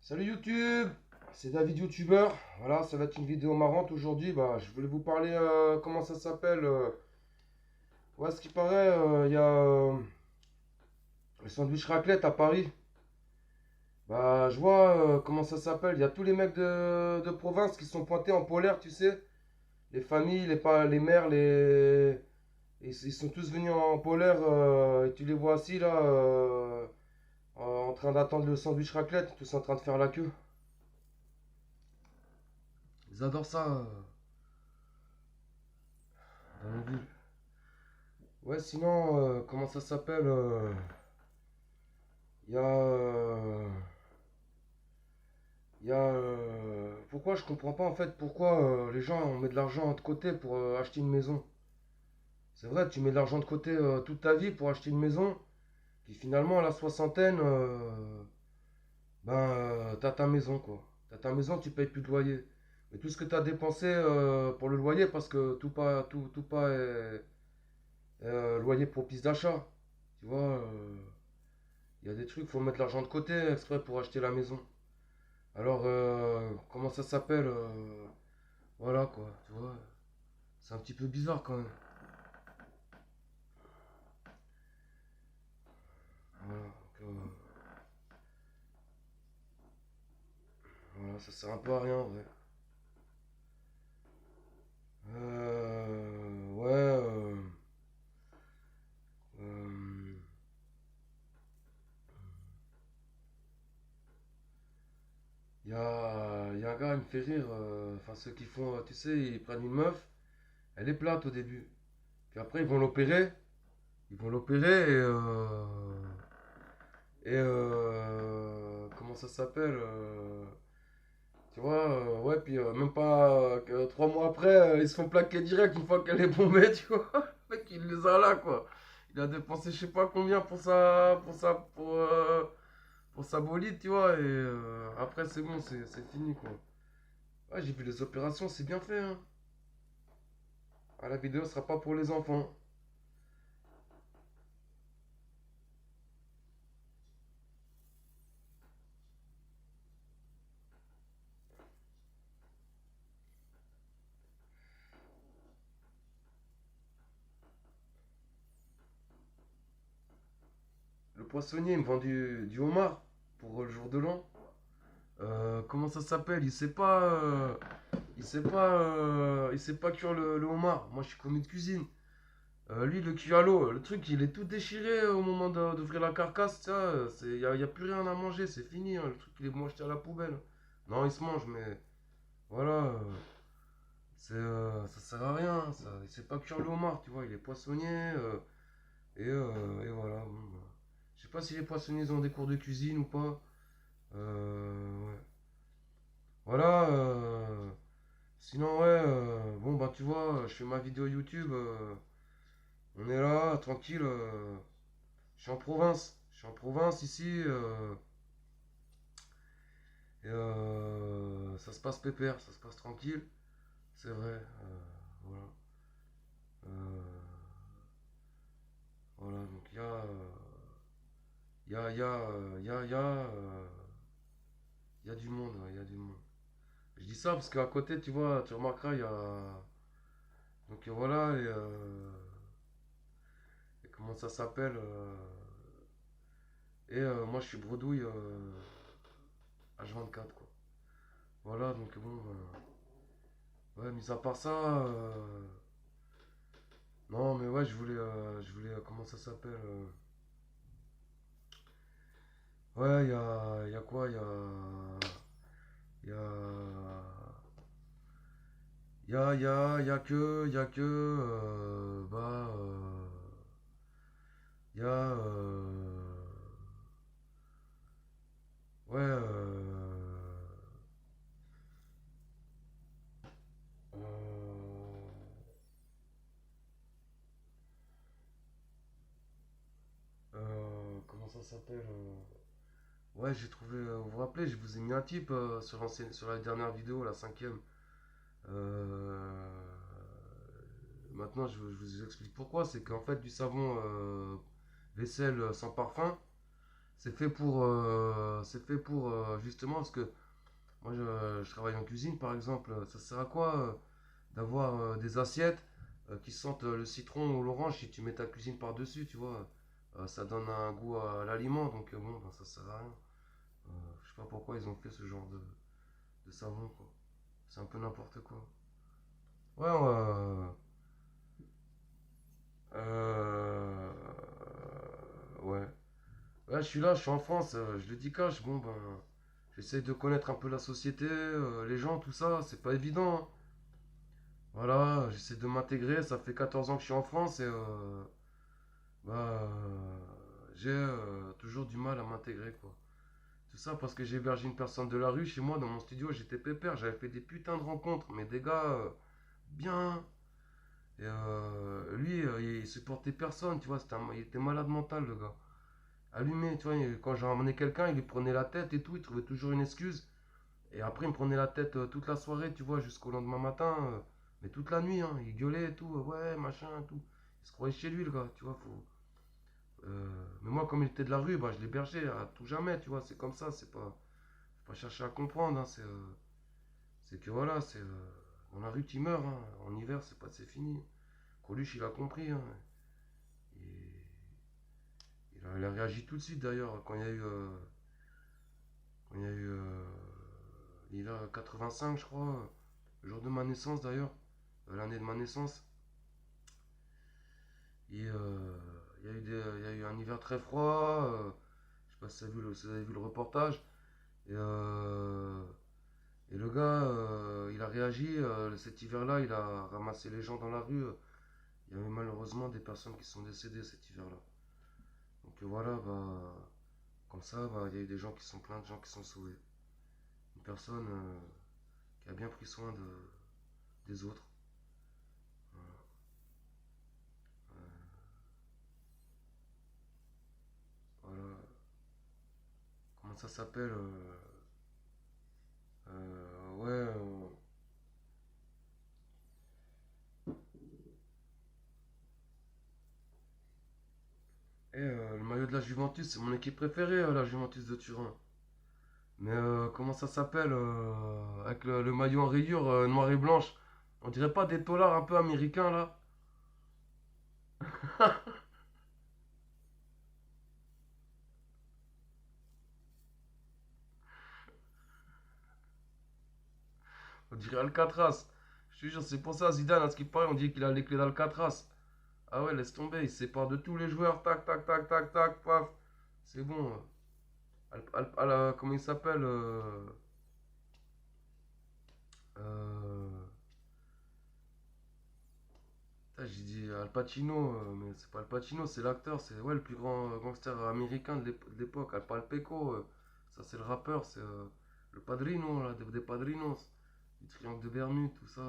Salut YouTube, c'est David YouTuber. Voilà, ça va être une vidéo marrante aujourd'hui. Bah, je voulais vous parler, comment ça s'appelle. Ouais, ce qui paraît, il y a le sandwich raclette à Paris. Bah, je vois, comment ça s'appelle. Il y a tous les mecs de province qui sont pointés en polaire, tu sais. Les familles, les mères, ils sont tous venus en polaire. Et tu les vois assis là, en train d'attendre le sandwich raclette, tous en train de faire la queue. Ils adorent ça, dans les villes. Ouais, sinon, comment ça s'appelle Il y a. Pourquoi je comprends pas en fait pourquoi les gens on met de l'argent de côté pour acheter une maison. C'est vrai, tu mets de l'argent de côté toute ta vie pour acheter une maison, puis finalement à la soixantaine, t'as ta maison quoi. T'as ta maison, tu payes plus de loyer. Mais tout ce que t'as dépensé pour le loyer, parce que tout pas est loyer propice d'achat. Tu vois, il y a des trucs, faut mettre l'argent de côté exprès pour acheter la maison. Alors, comment ça s'appelle voilà quoi, tu vois. C'est un petit peu bizarre quand même. Voilà, voilà, ça sert un peu à rien, ouais. Ouais, euh, y a un gars, il me fait rire. Enfin, ceux qui font, tu sais, ils prennent une meuf, elle est plate au début. Puis après, ils vont l'opérer. Ils vont l'opérer comment ça s'appelle tu vois, ouais, puis même pas 3 mois après, ils se font plaquer direct une fois qu'elle est bombée, tu vois. Le mec, il les a là, quoi. Il a dépensé je sais pas combien pour sa bolide, tu vois, et après, c'est bon, c'est fini, quoi. Ouais, j'ai vu les opérations, c'est bien fait, hein. Ah, la vidéo sera pas pour les enfants. Le poissonnier, il me vend du homard pour le jour de l'an. Comment ça s'appelle? Il sait pas cuire le homard. Moi, je suis commis de cuisine. Lui, le cuit à l'eau, le truc, il est tout déchiré au moment d'ouvrir la carcasse. Y a plus rien à manger, c'est fini, hein. Le truc, il est bon jeté à la poubelle. Non, il se mange, mais voilà, ça sert à rien. Ça, il sait pas cuire le homard, tu vois. Il est poissonnier, et voilà. Bon, bah. Je sais pas si les poissonniers ont des cours de cuisine ou pas. Ouais. Voilà. Sinon, ouais, bon, bah, tu vois, je fais ma vidéo YouTube. On est là, tranquille. Je suis en province. Je suis en province ici. Et ça se passe pépère, ça se passe tranquille. C'est vrai. Voilà. Euh, voilà, donc il y a du monde, ouais, il y a du monde. Je dis ça parce qu'à côté, tu vois, tu remarqueras, il y a. Donc voilà, et comment ça s'appelle et moi, je suis bredouille H24, quoi. Voilà, donc bon. Ouais, mis à part ça. Non, mais ouais, comment ça s'appelle ouais, il y a quoi il y a, il y a que, il y a, ouais, euh, comment ça s'appelle ouais, j'ai trouvé, vous vous rappelez, je vous ai mis un type sur la dernière vidéo, la cinquième. Euh, Maintenant, je vous explique pourquoi. C'est qu'en fait, du savon vaisselle sans parfum, C'est fait pour justement parce que moi je travaille en cuisine par exemple. Ça sert à quoi d'avoir des assiettes qui sentent le citron ou l'orange si tu mets ta cuisine par-dessus, tu vois. Ça donne un goût à l'aliment, donc bon, ben, ça sert à rien. Je sais pas pourquoi ils ont fait ce genre de savon, quoi. C'est un peu n'importe quoi. Ouais, euh, ouais. Ouais, je suis là, je suis en France, je le dis cash, bon ben, j'essaie de connaître un peu la société, les gens, tout ça, c'est pas évident, hein. Voilà, j'essaie de m'intégrer, ça fait 14 ans que je suis en France et bah, j'ai toujours du mal à m'intégrer, quoi. Tout ça parce que j'ai hébergé une personne de la rue chez moi dans mon studio, j'étais pépère, j'avais fait des putains de rencontres, mais des gars bien. Et lui, il supportait personne, tu vois, il était malade mental, le gars. Allumé, tu vois, quand j'ai ramené quelqu'un, il lui prenait la tête et tout, il trouvait toujours une excuse. Et après, il me prenait la tête toute la soirée, tu vois, jusqu'au lendemain matin, mais toute la nuit, hein, il gueulait et tout, ouais, machin, tout. Il se croyait chez lui, le gars, tu vois, mais moi, comme il était de la rue, bah, je l'hébergeais à tout jamais, tu vois, c'est comme ça, c'est pas. Faut pas chercher à comprendre, hein, c'est que voilà, c'est dans la rue, tu meurs, hein, en hiver, c'est fini. Coluche, il a compris, hein, et il a réagi tout de suite d'ailleurs, quand il y a eu. Quand il y a eu l'hiver 85, je crois, le jour de ma naissance d'ailleurs, l'année de ma naissance. Et il y a eu un hiver très froid. Je sais pas si vous avez vu le reportage. Et, et le gars, il a réagi. Cet hiver-là, il a ramassé les gens dans la rue. Il y avait malheureusement des personnes qui sont décédées cet hiver-là. Donc voilà, bah, comme ça, bah, il y a eu des gens qui sont plein de gens qui sont sauvés. Une personne qui a bien pris soin des autres. Voilà. Voilà. Comment ça s'appelle ouais. Le maillot de la Juventus, c'est mon équipe préférée, la Juventus de Turin. Mais comment ça s'appelle avec le maillot en rayures noir et blanche. On dirait pas des tolards un peu américains là. On dirait Alcatraz. Je te jure, c'est pour ça Zidane, à ce qui paraît, on dit qu'il a les clés d'Alcatraz. Ah ouais, laisse tomber, il se sépare de tous les joueurs. Tac, tac, tac, tac, tac, paf. C'est bon. Comment il s'appelle euh, J'ai dit Al Pacino, mais c'est pas Al Pacino, c'est l'acteur, c'est ouais, le plus grand gangster américain de l'époque. Al Palpeco, ça c'est le rappeur, c'est le Padrino, là, des Padrinos, du Triangle de Bermude, tout ça.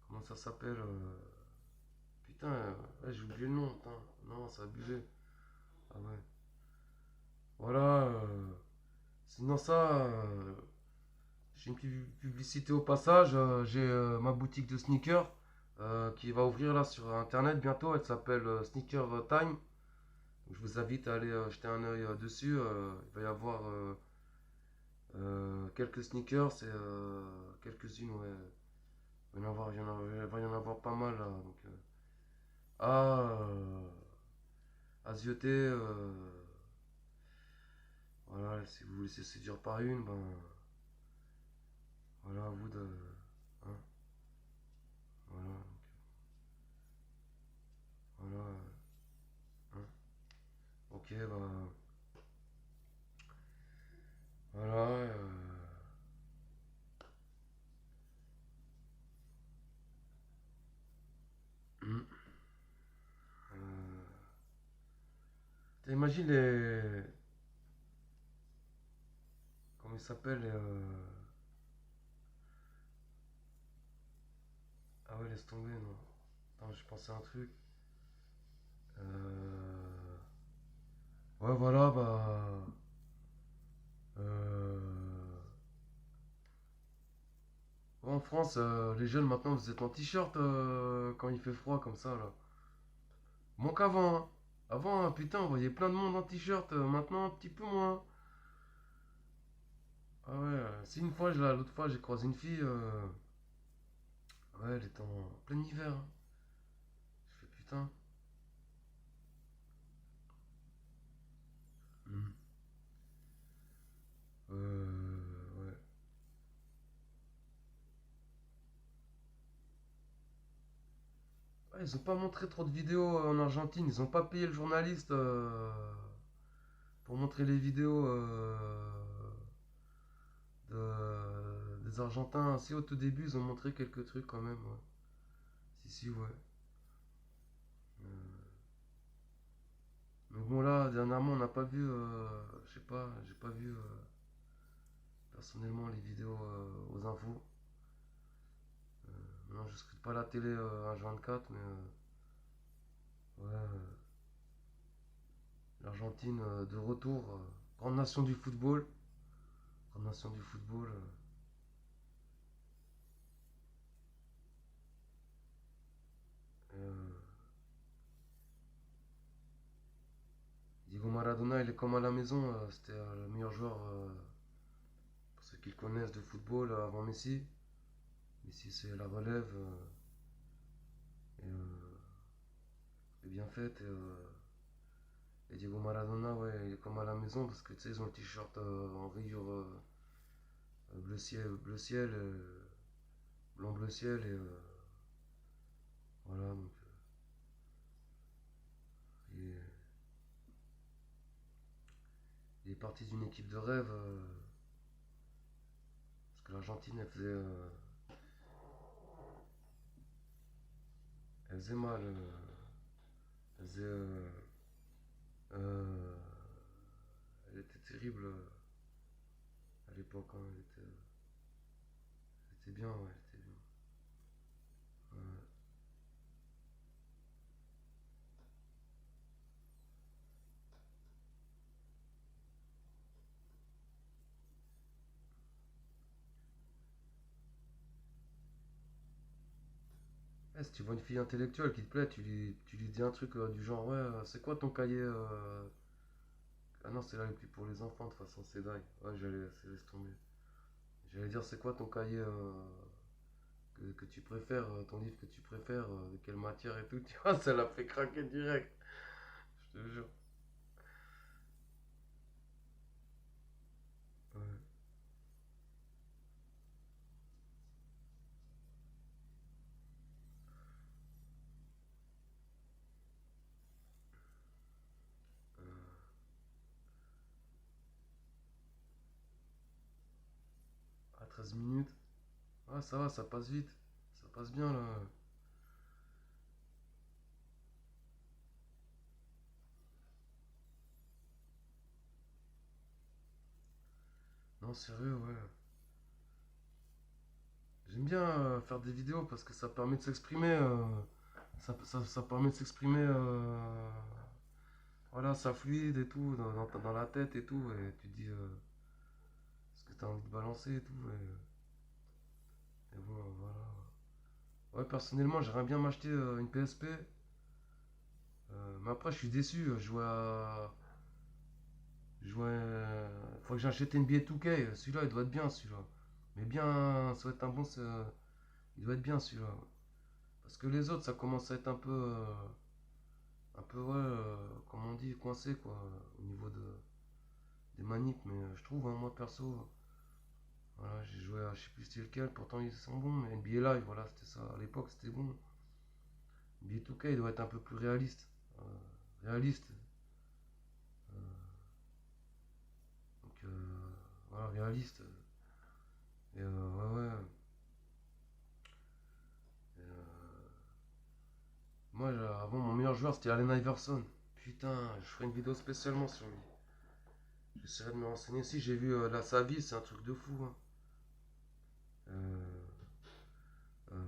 Comment ça s'appelle Putain, ouais, j'ai oublié le nom, putain. Non, c'est abusé. Ah ouais. Voilà. Sinon ça, j'ai une petite publicité au passage. J'ai ma boutique de sneakers qui va ouvrir là sur internet bientôt. Elle s'appelle Sneaker Time. Donc, je vous invite à aller jeter un œil dessus. Il va y avoir quelques sneakers et quelques-unes, ouais. Il va y en avoir pas mal là. Donc, à zioter. Voilà, si vous vous laissez séduire par une, ben voilà, à vous de. Hein, voilà, voilà. Hein. Ok, bah voilà. Hmm, euh, T'imagines les. Comment ils s'appellent Ah ouais, laisse tomber, non. Attends, je pensais à un truc. Euh, Ouais, voilà, bah. Euh... ouais, en France, les jeunes maintenant, vous êtes en t-shirt quand il fait froid comme ça, là. Moins qu'avant, hein. Avant, putain, on voyait plein de monde en t-shirt. Maintenant, un petit peu moins. Ah ouais, c'est une fois, l'autre fois, j'ai croisé une fille. Ouais, elle était en plein hiver, hein. Je fais putain. Hmm. Ouais. Ouais, ils ont pas montré trop de vidéos en Argentine. Ils ont pas payé le journaliste pour montrer les vidéos des Argentins. Si au tout début, ils ont montré quelques trucs quand même. Ouais. Si, si, ouais. Euh, mais bon, là, dernièrement, on n'a pas vu. Je sais pas, j'ai pas vu personnellement les vidéos aux infos. Non, je scrute pas la télé H24, mais ouais, l'Argentine de retour, grande nation du football. Grande nation du football. Euh, Diego Maradona, il est comme à la maison. C'était le meilleur joueur, pour ceux qui le connaissent, de football avant Messi. Messi, c'est la relève. Et bien faite. Et Diego Maradona, ouais, il est comme à la maison parce que tu sais, ils ont le t-shirt en rayure bleu ciel, blanc bleu ciel. Et voilà, donc il est, il est parti d'une équipe de rêve. Parce que l'Argentine, elle faisait mal. Elle faisait. Euh, elle était terrible à l'époque, hein. Elle était bien, ouais, elle était bien. Ouais. Si tu vois une fille intellectuelle qui te plaît, tu lui dis un truc du genre, ouais, c'est quoi ton cahier Ah non, c'est là les plus pour les enfants, de toute façon, c'est dingue. Ouais, laisse tomber. J'allais dire, c'est quoi ton cahier que tu préfères, ton livre que tu préfères, de quelle matière et tout, tu vois, ça l'a fait craquer direct, je te jure. Ouais. À 13 minutes. Ah, ça va, ça passe vite. Ça passe bien là. Non, sérieux, ouais. J'aime bien faire des vidéos parce que ça permet de s'exprimer. Ça permet de s'exprimer. Voilà, ça fluide et tout, dans la tête et tout. Et tu te dis ce que tu as envie de balancer et tout. Et bon, voilà. Ouais, personnellement, j'aimerais bien m'acheter une PSP. Mais après, je suis déçu. Faut que j'achète NBA 2K. Celui-là, il doit être bien, celui-là. Mais bien, ça va être un bon. Il doit être bien, celui-là. Parce que les autres, ça commence à être un peu, ouais, comme on dit, coincé, quoi, au niveau des manips. Mais je trouve, hein, moi, perso, voilà, j'ai joué à, je sais plus c'était lequel, pourtant ils sont bons. Mais NBA Live, voilà, c'était ça. À l'époque, c'était bon. NBA 2K, il doit être un peu plus réaliste. Euh, réaliste. Donc, voilà, réaliste. Et ouais, ouais. Et, moi, avant, mon meilleur joueur, c'était Allen Iverson. Putain, je ferai une vidéo spécialement sur lui. J'essaierai de me renseigner. Si j'ai vu sa vie, c'est un truc de fou, hein. Euh,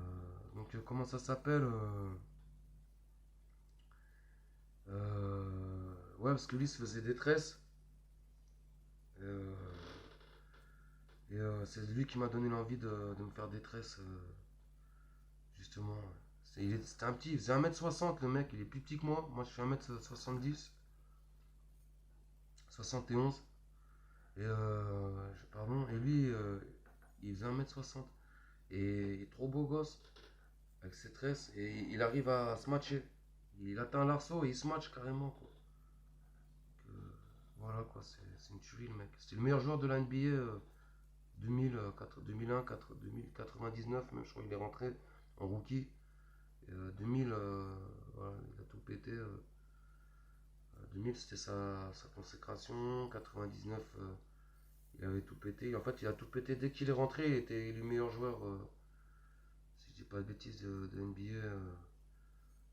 donc, comment ça s'appelle ouais, parce que lui se faisait des tresses. Euh, et c'est lui qui m'a donné l'envie de me faire des tresses, justement. C'était un petit, il faisait 1m60 le mec, il est plus petit que moi. Moi je fais 1m70, 71. Et pardon, et lui, il faisait 1m60. Et il est trop beau gosse, avec ses tresses. Et il arrive à se matcher. Il atteint l'arceau et il se match carrément, quoi. Donc, voilà, quoi, c'est une tuerie le mec. C'était le meilleur joueur de la NBA 2001, 2099, même je crois qu'il est rentré en rookie. Et, 2000, voilà, il a tout pété. 2000 c'était sa consécration. 99, il avait tout pété. En fait, il a tout pété dès qu'il est rentré. Il était le meilleur joueur, si je dis pas de bêtises, de NBA.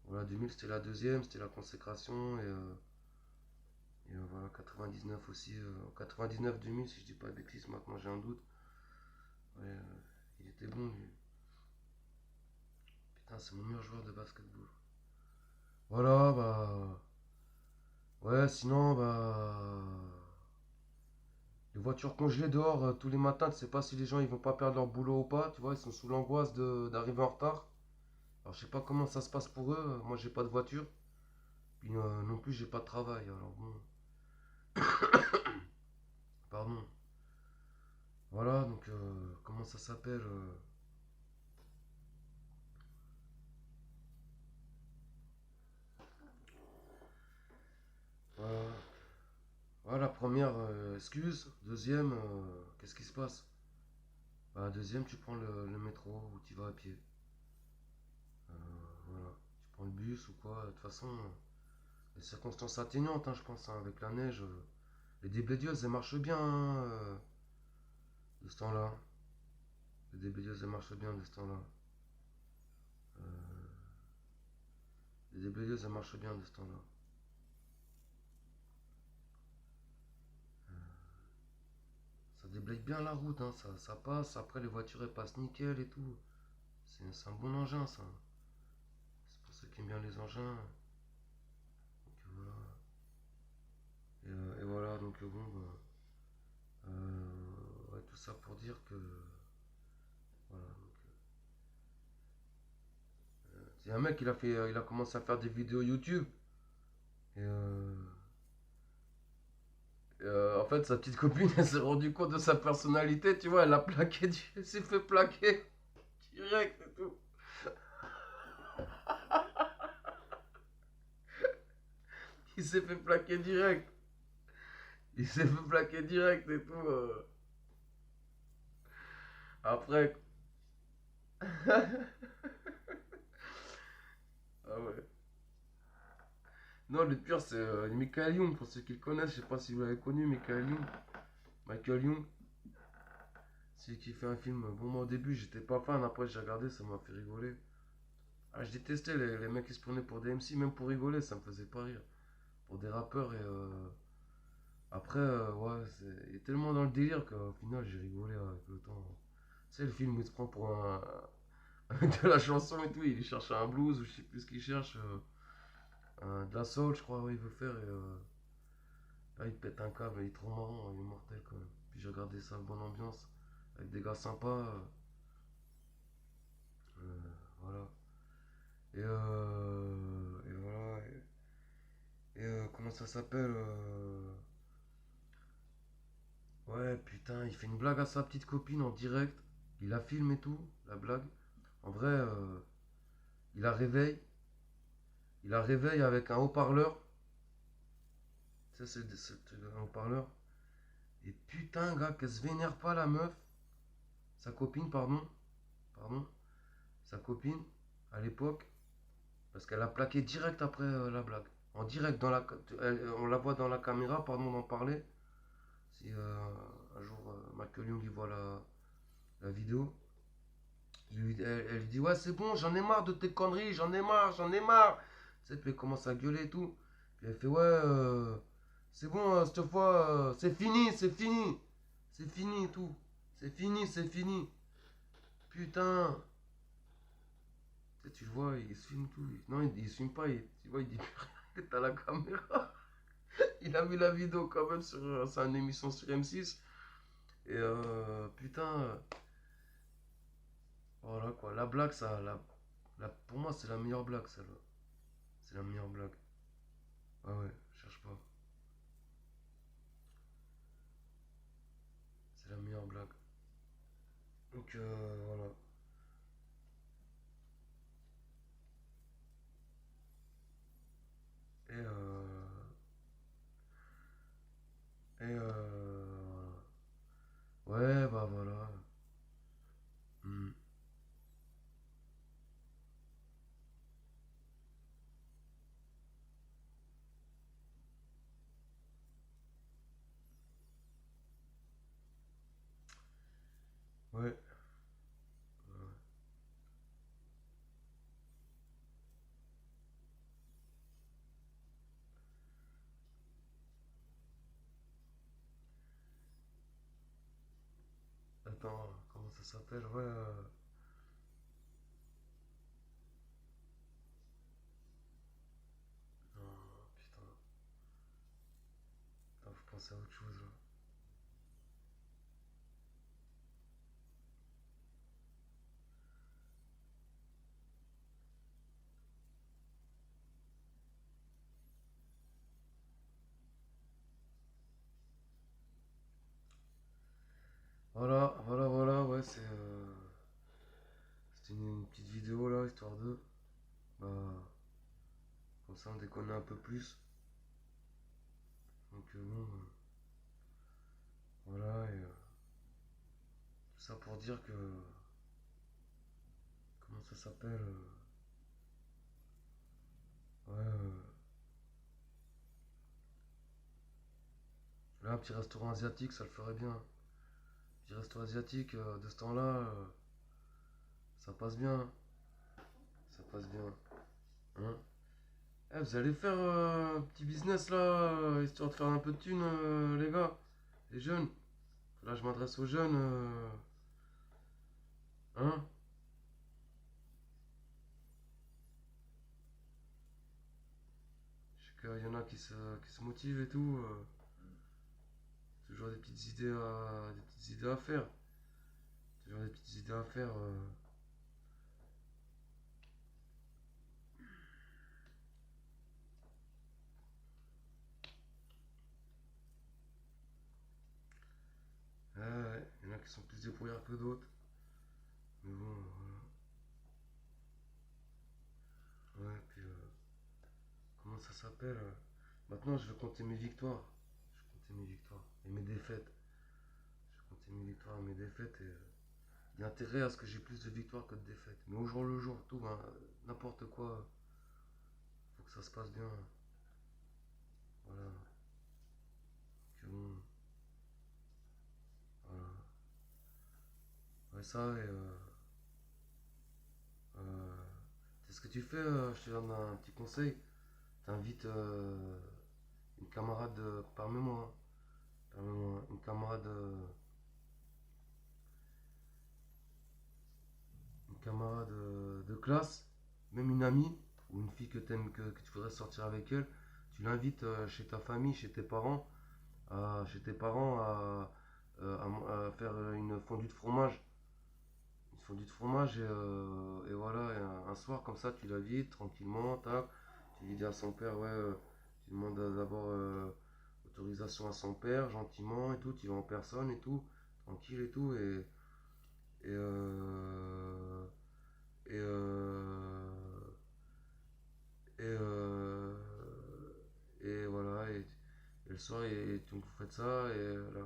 Voilà, 2000 c'était la deuxième, c'était la consécration. Et voilà, 99 aussi. 99-2000, si je dis pas de bêtises, maintenant j'ai un doute. Ouais, il était bon lui. Putain, c'est mon meilleur joueur de basketball. Voilà, bah. Ouais, sinon, bah. Les voitures congelées dehors tous les matins, tu sais pas si les gens ils vont pas perdre leur boulot ou pas, tu vois, ils sont sous l'angoisse d'arriver en retard. Alors je sais pas comment ça se passe pour eux, moi j'ai pas de voiture, puis non plus j'ai pas de travail, alors bon, pardon. Voilà, donc comment ça s'appelle voilà. Voilà, première excuse, deuxième, qu'est-ce qui se passe? Bah, deuxième, tu prends le métro ou tu vas à pied. Euh, voilà, tu prends le bus ou quoi, de toute façon, les circonstances atténuantes, hein, je pense, hein, avec la neige. Les déblédieuses, elles marchent bien de ce temps-là. Les déblédieuses, elles marchent bien de ce temps-là. Euh, les déblayeuses, elles marchent bien de ce temps-là. Ça déblaye bien la route, hein, ça passe. Après, les voitures, elles passent nickel et tout. C'est un bon engin, ça. C'est pour ceux qui aiment bien les engins. Donc, voilà. Et voilà, donc bon, bah, ouais, tout ça pour dire que. Voilà, donc, c'est un mec, il a commencé à faire des vidéos YouTube. Et en fait, sa petite copine, elle s'est rendue compte de sa personnalité, tu vois, elle a plaqué, elle s'est fait plaquer direct et tout. Il s'est fait plaquer direct. Il s'est fait plaquer direct et tout. Après. Ah ouais. Non, le pire, c'est Michael Young, pour ceux qui le connaissent. Je sais pas si vous l'avez connu, Michael Young. Michael Young, c'est qui fait un film. Bon, moi au début, j'étais pas fan. Après, j'ai regardé, ça m'a fait rigoler. Ah, je détestais les mecs qui se prenaient pour des MC, même pour rigoler, ça me faisait pas rire. Pour des rappeurs et. Après, ouais, il est tellement dans le délire qu'au final, j'ai rigolé avec le temps. Tu sais, le film, il se prend pour un. Avec de la chanson et tout, il cherche un blues ou je sais plus ce qu'il cherche. De la soul, je crois, ouais, il veut faire. Et là, il pète un câble, il est trop marrant, il est mortel quand même. Puis j'ai regardé ça, bonne ambiance, avec des gars sympas. Voilà. Et voilà. Comment ça s'appelle ouais, putain, il fait une blague à sa petite copine en direct. Il la filme et tout, la blague. En vrai, il la réveille. Il la réveille avec un haut-parleur. Tu sais, c'est un haut-parleur. Et putain, gars, qu'elle se vénère pas la meuf. Sa copine, pardon. Pardon. Sa copine, à l'époque. Parce qu'elle a plaqué direct après la blague. En direct, on la voit dans la caméra, pardon d'en parler. Si un jour Michael Young il voit la vidéo, elle lui dit ouais c'est bon, j'en ai marre de tes conneries, j'en ai marre, j'en ai marre. Tu sais, puis elle commence à gueuler et tout. Puis elle fait ouais c'est bon cette fois c'est fini, c'est fini. C'est fini et tout. C'est fini, c'est fini. Putain. Tu sais, tu le vois, il se filme tout. Non, il se filme pas, tu vois, il dit plus rien. Il est à la caméra. Il a mis la vidéo quand même sur une émission sur M6. Et putain, voilà quoi, la blague, Là, pour moi, c'est la meilleure blague, celle-là. C'est la meilleure blague. Ah ouais, cherche pas. C'est la meilleure blague. Donc voilà. Et ouais, bah voilà. Hmm. Ouais. Attends, comment ça s'appelle? Ouais. Non, putain. Attends, faut penser à autre chose là. Voilà, voilà, voilà, ouais, c'était une petite vidéo là, histoire de. Bah, comme ça on déconne un peu plus. Donc bon, voilà, et tout ça pour dire que. Comment ça s'appelle ouais, là, un petit restaurant asiatique, ça le ferait bien. Petit resto asiatique de ce temps-là, ça passe bien. Ça passe bien. Hein. Eh, vous allez faire un petit business là, histoire de faire un peu de thunes, les gars, les jeunes. Là, je m'adresse aux jeunes. Hein. Je sais qu'il y en a qui se motivent et tout. Toujours des petites idées à faire. Toujours des petites idées à faire. Ouais, il y en a qui sont plus débrouillards que d'autres. Mais bon, voilà. Ouais, puis comment ça s'appelle maintenant, je vais compter mes victoires. Je vais compter mes victoires et mes défaites. Je vais compter mes victoires et mes défaites. Et il y a intérêt à ce que j'ai plus de victoires que de défaites. Mais au jour le jour, tout, hein, n'importe quoi, faut que ça se passe bien. Voilà. Que bon, voilà. Ouais, ça, et euh, c'est ce que tu fais. Je te donne un petit conseil. T'invites une camarade, permets-moi, hein, permets-moi, une camarade de classe, même une amie, ou une fille que t'aimes, que tu voudrais sortir avec elle, tu l'invites chez ta famille, chez tes parents à faire une fondue de fromage. Une fondue de fromage et voilà, et un soir comme ça, tu l'invites tranquillement, tac, tu lui dis à son père, ouais, tu demandes d'abord autorisation à son père, gentiment et tout, tu vas en personne et tout, tranquille et tout, et, et, et, et voilà, et le soir, donc vous faites ça, et le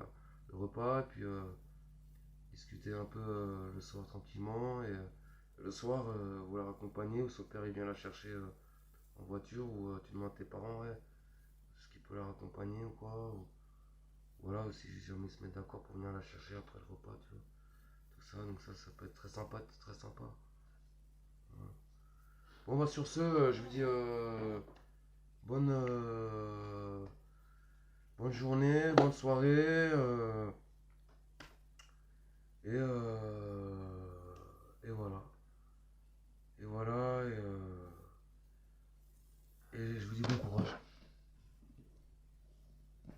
repas, et puis discuter un peu le soir tranquillement, et le soir, vous la raccompagnez, ou son père il vient la chercher en voiture, ou tu demandes à tes parents, ouais, est-ce qu'il peut la raccompagner ou quoi, ou voilà, aussi si jamais ils se mettent d'accord pour venir la chercher après le repas, tu vois, tout ça, donc ça peut être très sympa, très sympa. Voilà. Bon, bah sur ce, je vous dis bonne, bonne journée, bonne soirée.